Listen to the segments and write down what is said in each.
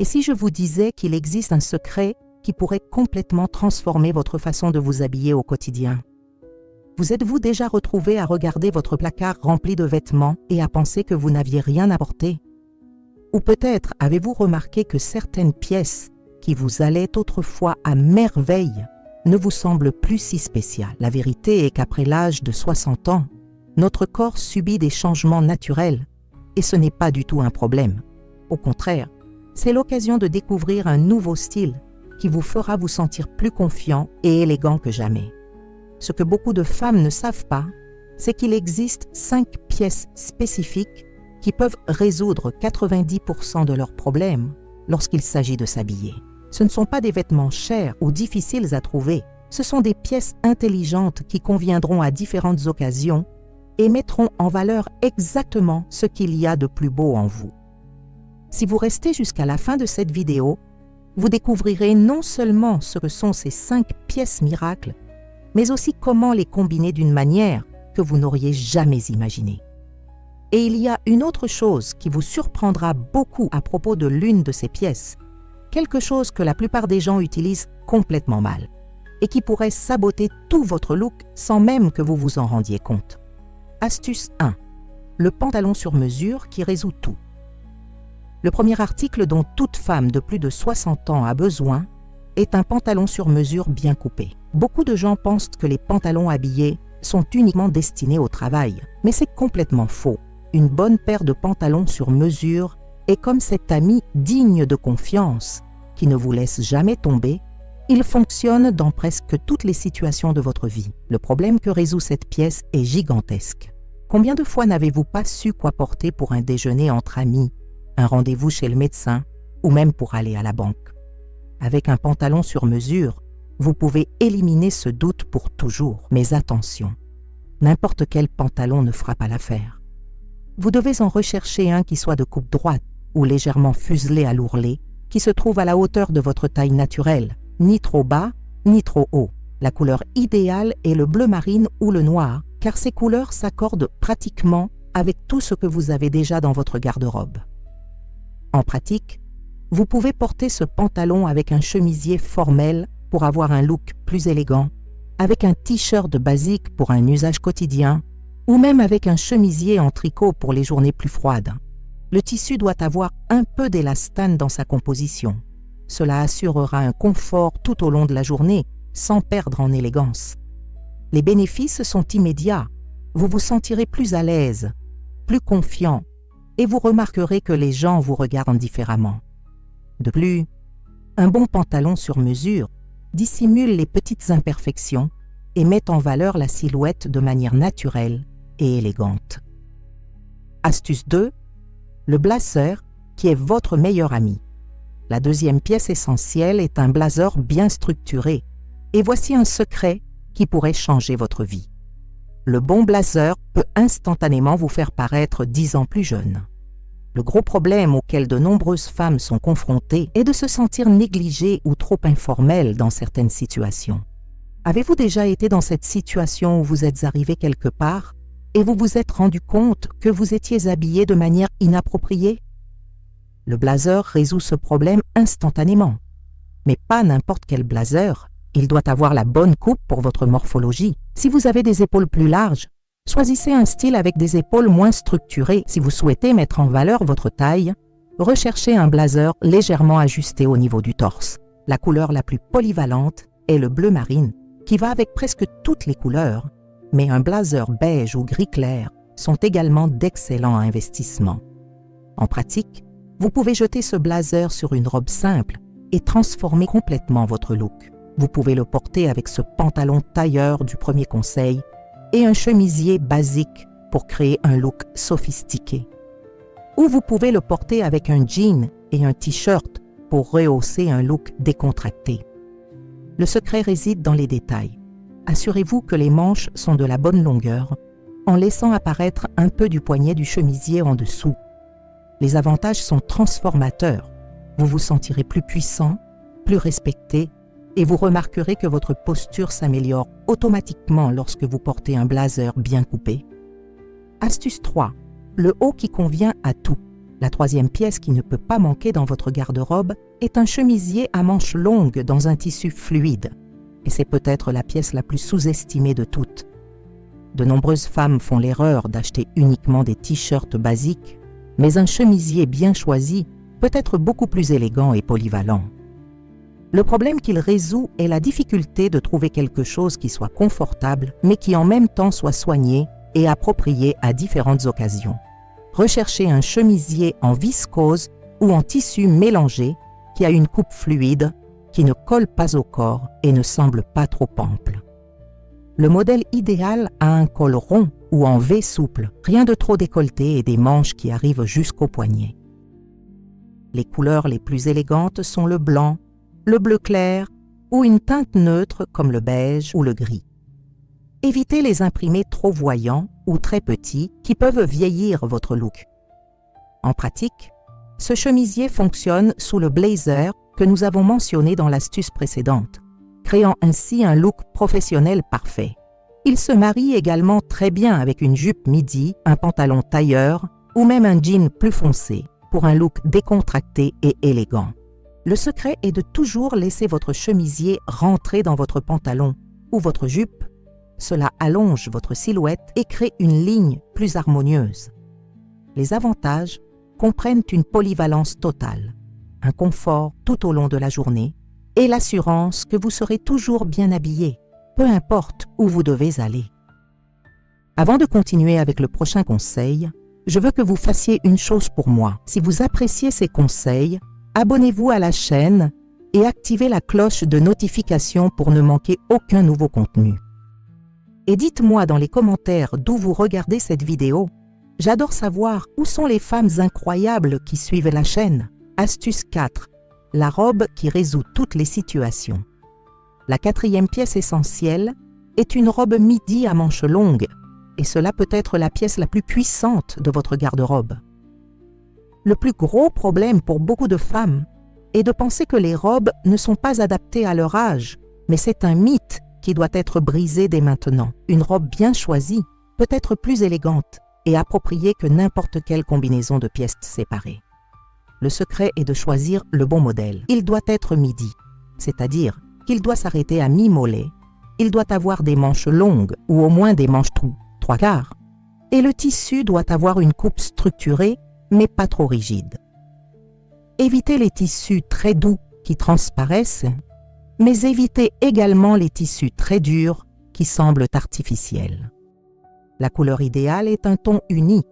Et si je vous disais qu'il existe un secret qui pourrait complètement transformer votre façon de vous habiller au quotidien? Vous êtes-vous déjà retrouvé à regarder votre placard rempli de vêtements et à penser que vous n'aviez rien à porter? Ou peut-être avez-vous remarqué que certaines pièces qui vous allaient autrefois à merveille ne vous semblent plus si spéciales? La vérité est qu'après l'âge de 60 ans, notre corps subit des changements naturels et ce n'est pas du tout un problème. Au contraire, c'est l'occasion de découvrir un nouveau style qui vous fera vous sentir plus confiant et élégant que jamais. Ce que beaucoup de femmes ne savent pas, c'est qu'il existe 5 pièces spécifiques qui peuvent résoudre 90% de leurs problèmes lorsqu'il s'agit de s'habiller. Ce ne sont pas des vêtements chers ou difficiles à trouver, ce sont des pièces intelligentes qui conviendront à différentes occasions et mettront en valeur exactement ce qu'il y a de plus beau en vous. Si vous restez jusqu'à la fin de cette vidéo, vous découvrirez non seulement ce que sont ces 5 pièces miracles, mais aussi comment les combiner d'une manière que vous n'auriez jamais imaginée. Et il y a une autre chose qui vous surprendra beaucoup à propos de l'une de ces pièces, quelque chose que la plupart des gens utilisent complètement mal et qui pourrait saboter tout votre look sans même que vous vous en rendiez compte. Astuce 1. Le pantalon sur mesure qui résout tout. Le premier article dont toute femme de plus de 60 ans a besoin est un pantalon sur mesure bien coupé. Beaucoup de gens pensent que les pantalons habillés sont uniquement destinés au travail, mais c'est complètement faux. Une bonne paire de pantalons sur mesure est comme cet ami digne de confiance qui ne vous laisse jamais tomber. Il fonctionne dans presque toutes les situations de votre vie. Le problème que résout cette pièce est gigantesque. Combien de fois n'avez-vous pas su quoi porter pour un déjeuner entre amis, un rendez-vous chez le médecin ou même pour aller à la banque? Avec un pantalon sur mesure, vous pouvez éliminer ce doute pour toujours. Mais attention, n'importe quel pantalon ne fera pas l'affaire. Vous devez en rechercher un qui soit de coupe droite ou légèrement fuselé à l'ourlet, qui se trouve à la hauteur de votre taille naturelle, ni trop bas, ni trop haut. La couleur idéale est le bleu marine ou le noir, car ces couleurs s'accordent pratiquement avec tout ce que vous avez déjà dans votre garde-robe. En pratique, vous pouvez porter ce pantalon avec un chemisier formel pour avoir un look plus élégant, avec un t-shirt basique pour un usage quotidien, ou même avec un chemisier en tricot pour les journées plus froides. Le tissu doit avoir un peu d'élastane dans sa composition. Cela assurera un confort tout au long de la journée, sans perdre en élégance. Les bénéfices sont immédiats. Vous vous sentirez plus à l'aise, plus confiant, et vous remarquerez que les gens vous regardent différemment. De plus, un bon pantalon sur mesure dissimule les petites imperfections et met en valeur la silhouette de manière naturelle et élégante. Astuce 2. Le blazer qui est votre meilleur ami. La deuxième pièce essentielle est un blazer bien structuré. Et voici un secret qui pourrait changer votre vie. Le bon blazer peut instantanément vous faire paraître 10 ans plus jeune. Le gros problème auquel de nombreuses femmes sont confrontées est de se sentir négligées ou trop informelles dans certaines situations. Avez-vous déjà été dans cette situation où vous êtes arrivé quelque part et vous vous êtes rendu compte que vous étiez habillé de manière inappropriée? Le blazer résout ce problème instantanément. Mais pas n'importe quel blazer. Il doit avoir la bonne coupe pour votre morphologie. Si vous avez des épaules plus larges, choisissez un style avec des épaules moins structurées. Si vous souhaitez mettre en valeur votre taille, recherchez un blazer légèrement ajusté au niveau du torse. La couleur la plus polyvalente est le bleu marine, qui va avec presque toutes les couleurs, mais un blazer beige ou gris clair sont également d'excellents investissements. En pratique, vous pouvez jeter ce blazer sur une robe simple et transformer complètement votre look. Vous pouvez le porter avec ce pantalon tailleur du premier conseil et un chemisier basique pour créer un look sophistiqué. Ou vous pouvez le porter avec un jean et un t-shirt pour rehausser un look décontracté. Le secret réside dans les détails. Assurez-vous que les manches sont de la bonne longueur en laissant apparaître un peu du poignet du chemisier en dessous. Les avantages sont transformateurs. Vous vous sentirez plus puissant, plus respecté et vous remarquerez que votre posture s'améliore automatiquement lorsque vous portez un blazer bien coupé. Astuce 3. Le haut qui convient à tout. La troisième pièce qui ne peut pas manquer dans votre garde-robe est un chemisier à manches longues dans un tissu fluide. Et c'est peut-être la pièce la plus sous-estimée de toutes. De nombreuses femmes font l'erreur d'acheter uniquement des t-shirts basiques, mais un chemisier bien choisi peut être beaucoup plus élégant et polyvalent. Le problème qu'il résout est la difficulté de trouver quelque chose qui soit confortable, mais qui en même temps soit soigné et approprié à différentes occasions. Recherchez un chemisier en viscose ou en tissu mélangé qui a une coupe fluide, qui ne colle pas au corps et ne semble pas trop ample. Le modèle idéal a un col rond ou en V souple, rien de trop décolleté et des manches qui arrivent jusqu'au poignet. Les couleurs les plus élégantes sont le blanc, le bleu clair ou une teinte neutre comme le beige ou le gris. Évitez les imprimés trop voyants ou très petits qui peuvent vieillir votre look. En pratique, ce chemisier fonctionne sous le blazer que nous avons mentionné dans l'astuce précédente, créant ainsi un look professionnel parfait. Il se marie également très bien avec une jupe midi, un pantalon tailleur ou même un jean plus foncé pour un look décontracté et élégant. Le secret est de toujours laisser votre chemisier rentrer dans votre pantalon ou votre jupe. Cela allonge votre silhouette et crée une ligne plus harmonieuse. Les avantages comprennent une polyvalence totale, un confort tout au long de la journée et l'assurance que vous serez toujours bien habillé, peu importe où vous devez aller. Avant de continuer avec le prochain conseil, je veux que vous fassiez une chose pour moi. Si vous appréciez ces conseils, abonnez-vous à la chaîne et activez la cloche de notification pour ne manquer aucun nouveau contenu. Et dites-moi dans les commentaires d'où vous regardez cette vidéo. J'adore savoir où sont les femmes incroyables qui suivent la chaîne. Astuce 4. La robe qui résout toutes les situations. La quatrième pièce essentielle est une robe midi à manches longues, et cela peut être la pièce la plus puissante de votre garde-robe. Le plus gros problème pour beaucoup de femmes est de penser que les robes ne sont pas adaptées à leur âge, mais c'est un mythe qui doit être brisé dès maintenant. Une robe bien choisie peut être plus élégante et appropriée que n'importe quelle combinaison de pièces séparées. Le secret est de choisir le bon modèle. Il doit être midi, c'est-à-dire qu'il doit s'arrêter à mi-mollet. Il doit avoir des manches longues ou au moins des manches trois quarts. Et le tissu doit avoir une coupe structurée mais pas trop rigide. Évitez les tissus très doux qui transparaissent, mais évitez également les tissus très durs qui semblent artificiels. La couleur idéale est un ton uni.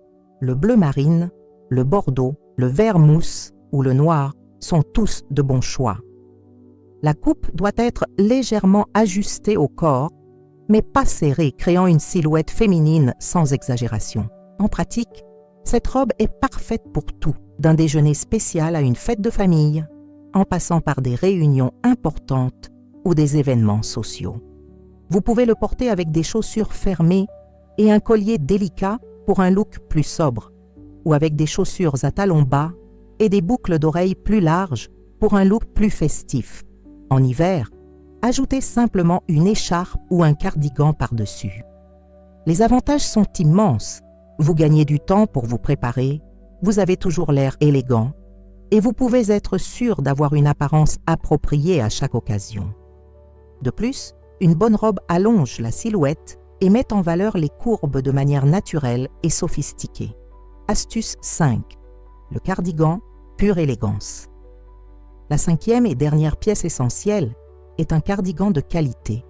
Le bleu marine, le bordeaux, le vert mousse ou le noir sont tous de bons choix. La coupe doit être légèrement ajustée au corps, mais pas serrée, créant une silhouette féminine sans exagération. En pratique, cette robe est parfaite pour tout, d'un déjeuner spécial à une fête de famille, en passant par des réunions importantes ou des événements sociaux. Vous pouvez le porter avec des chaussures fermées et un collier délicat pour un look plus sobre, ou avec des chaussures à talons bas et des boucles d'oreilles plus larges pour un look plus festif. En hiver, ajoutez simplement une écharpe ou un cardigan par-dessus. Les avantages sont immenses. Vous gagnez du temps pour vous préparer, vous avez toujours l'air élégant et vous pouvez être sûr d'avoir une apparence appropriée à chaque occasion. De plus, une bonne robe allonge la silhouette et met en valeur les courbes de manière naturelle et sophistiquée. Astuce 5. Le cardigan, pure élégance. La cinquième et dernière pièce essentielle est un cardigan de qualité.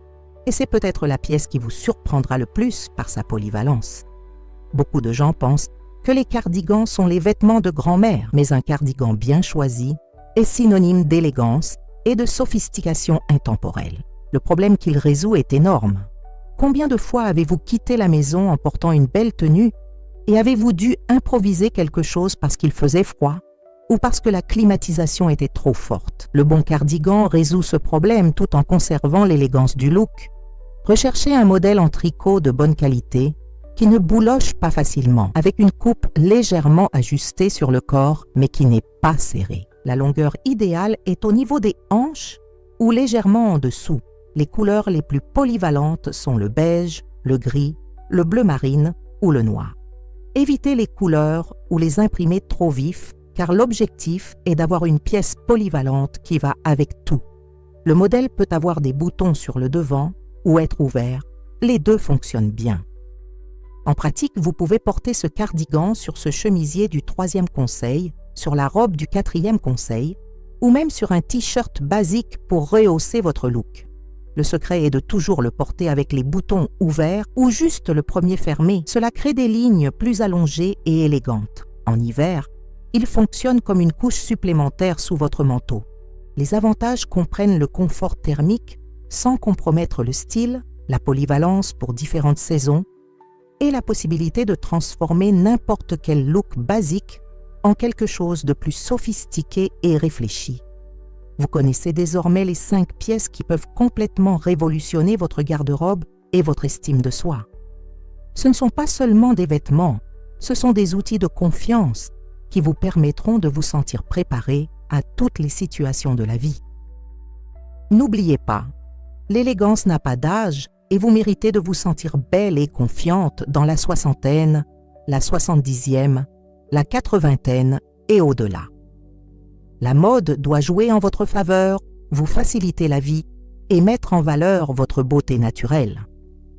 Et c'est peut-être la pièce qui vous surprendra le plus par sa polyvalence. Beaucoup de gens pensent que les cardigans sont les vêtements de grand-mère, mais un cardigan bien choisi est synonyme d'élégance et de sophistication intemporelle. Le problème qu'il résout est énorme. Combien de fois avez-vous quitté la maison en portant une belle tenue et avez-vous dû improviser quelque chose parce qu'il faisait froid ou parce que la climatisation était trop forte? Le bon cardigan résout ce problème tout en conservant l'élégance du look. Recherchez un modèle en tricot de bonne qualité qui ne bouloche pas facilement, avec une coupe légèrement ajustée sur le corps mais qui n'est pas serrée. La longueur idéale est au niveau des hanches ou légèrement en dessous. Les couleurs les plus polyvalentes sont le beige, le gris, le bleu marine ou le noir. Évitez les couleurs ou les imprimés trop vifs, car l'objectif est d'avoir une pièce polyvalente qui va avec tout. Le modèle peut avoir des boutons sur le devant ou être ouvert. Les deux fonctionnent bien. En pratique, vous pouvez porter ce cardigan sur ce chemisier du 3e conseil, sur la robe du 4e conseil, ou même sur un t-shirt basique pour rehausser votre look. Le secret est de toujours le porter avec les boutons ouverts ou juste le premier fermé. Cela crée des lignes plus allongées et élégantes. En hiver, il fonctionne comme une couche supplémentaire sous votre manteau. Les avantages comprennent le confort thermique sans compromettre le style, la polyvalence pour différentes saisons et la possibilité de transformer n'importe quel look basique en quelque chose de plus sophistiqué et réfléchi. Vous connaissez désormais les 5 pièces qui peuvent complètement révolutionner votre garde-robe et votre estime de soi. Ce ne sont pas seulement des vêtements, ce sont des outils de confiance qui vous permettront de vous sentir préparé à toutes les situations de la vie. N'oubliez pas, l'élégance n'a pas d'âge et vous méritez de vous sentir belle et confiante dans la soixantaine, la 70e, la 80aine et au-delà. La mode doit jouer en votre faveur, vous faciliter la vie et mettre en valeur votre beauté naturelle.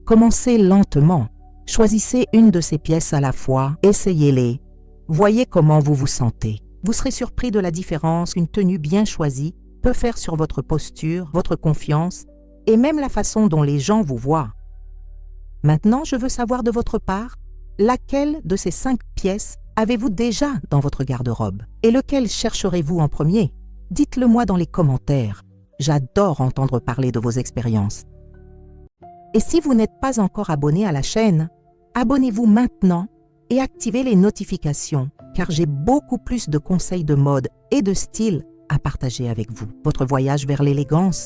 Commencez lentement, choisissez une de ces pièces à la fois, essayez-les, voyez comment vous vous sentez. Vous serez surpris de la différence qu'une tenue bien choisie peut faire sur votre posture, votre confiance et même la façon dont les gens vous voient. Maintenant, je veux savoir de votre part, laquelle de ces 5 pièces avez-vous déjà dans votre garde-robe? Et lequel chercherez-vous en premier? Dites-le moi dans les commentaires. J'adore entendre parler de vos expériences. Et si vous n'êtes pas encore abonné à la chaîne, abonnez-vous maintenant et activez les notifications, car j'ai beaucoup plus de conseils de mode et de style à partager avec vous. Votre voyage vers l'élégance